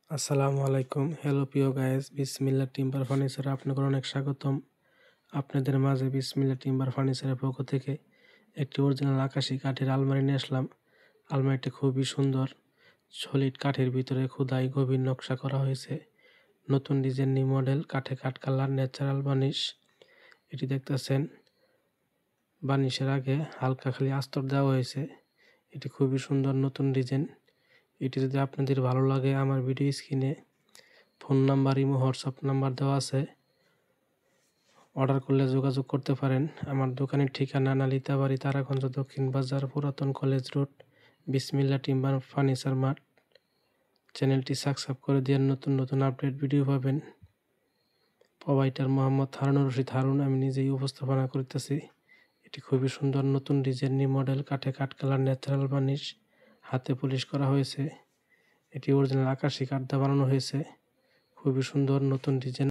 আসসালামু আলাইকুম। হ্যালো প্রিয় গাইস, বিসমিল্লাহ টিম্বার ফার্নিচারে আপনাদের অনেক স্বাগতম। আপনাদের মাঝে বিসমিল্লাহ টিম্বার ফার্নিচারের পক্ষ থেকে একটি অরিজিনাল আকাশি কাঠের আলমারি নিয়ে আসলাম। আলমারিটি খুবই সুন্দর, সলিড কাঠের ভিতরে খোদাই গভীর নকশা করা হয়েছে। নতুন ডিজাইন, নিউ মডেল, কাঠে কাঠ কালার, ন্যাচারাল বার্নিশ। এটি দেখতেছেন, বার্নিশের আগে হালকা খালি আস্তর দেওয়া হয়েছে। এটি খুবই সুন্দর নতুন ডিজাইন। এটি যদি আপনাদের ভালো লাগে, আমার ভিডিও স্ক্রিনে phone number, imo, WhatsApp number দেওয়া আছে, অর্ডার করলে যোগাযোগ করতে পারেন। আমার দোকানের ঠিকানা নালিতাবাড়ি, তারাগঞ্জ, দক্ষিণ বাজার, পুরাতন কলেজ রোড, বিসমিল্লাহ টিম্বার ফার্নিচার মার্ট। চ্যানেলটি সাবস্ক্রাইব করে দিয়ে নতুন নতুন আপডেট ভিডিও পাবেন। প্রোভাইডার মোহাম্মদ হারুনুর রশিদ হারুন, আমি নিজেই উপস্থাপনা করতেছি। এটি খুবই সুন্দর নতুন ডিজাইন, নিউ মডেল, কাঠে কাঠ কালার, ন্যাচারাল বার্নিশ, হাতে পলিশ করা হয়েছে। এটি অরিজিনাল আকাশি কাঠ দিয়ে বানানো হয়েছে। খুবই সুন্দর নতুন ডিজাইন।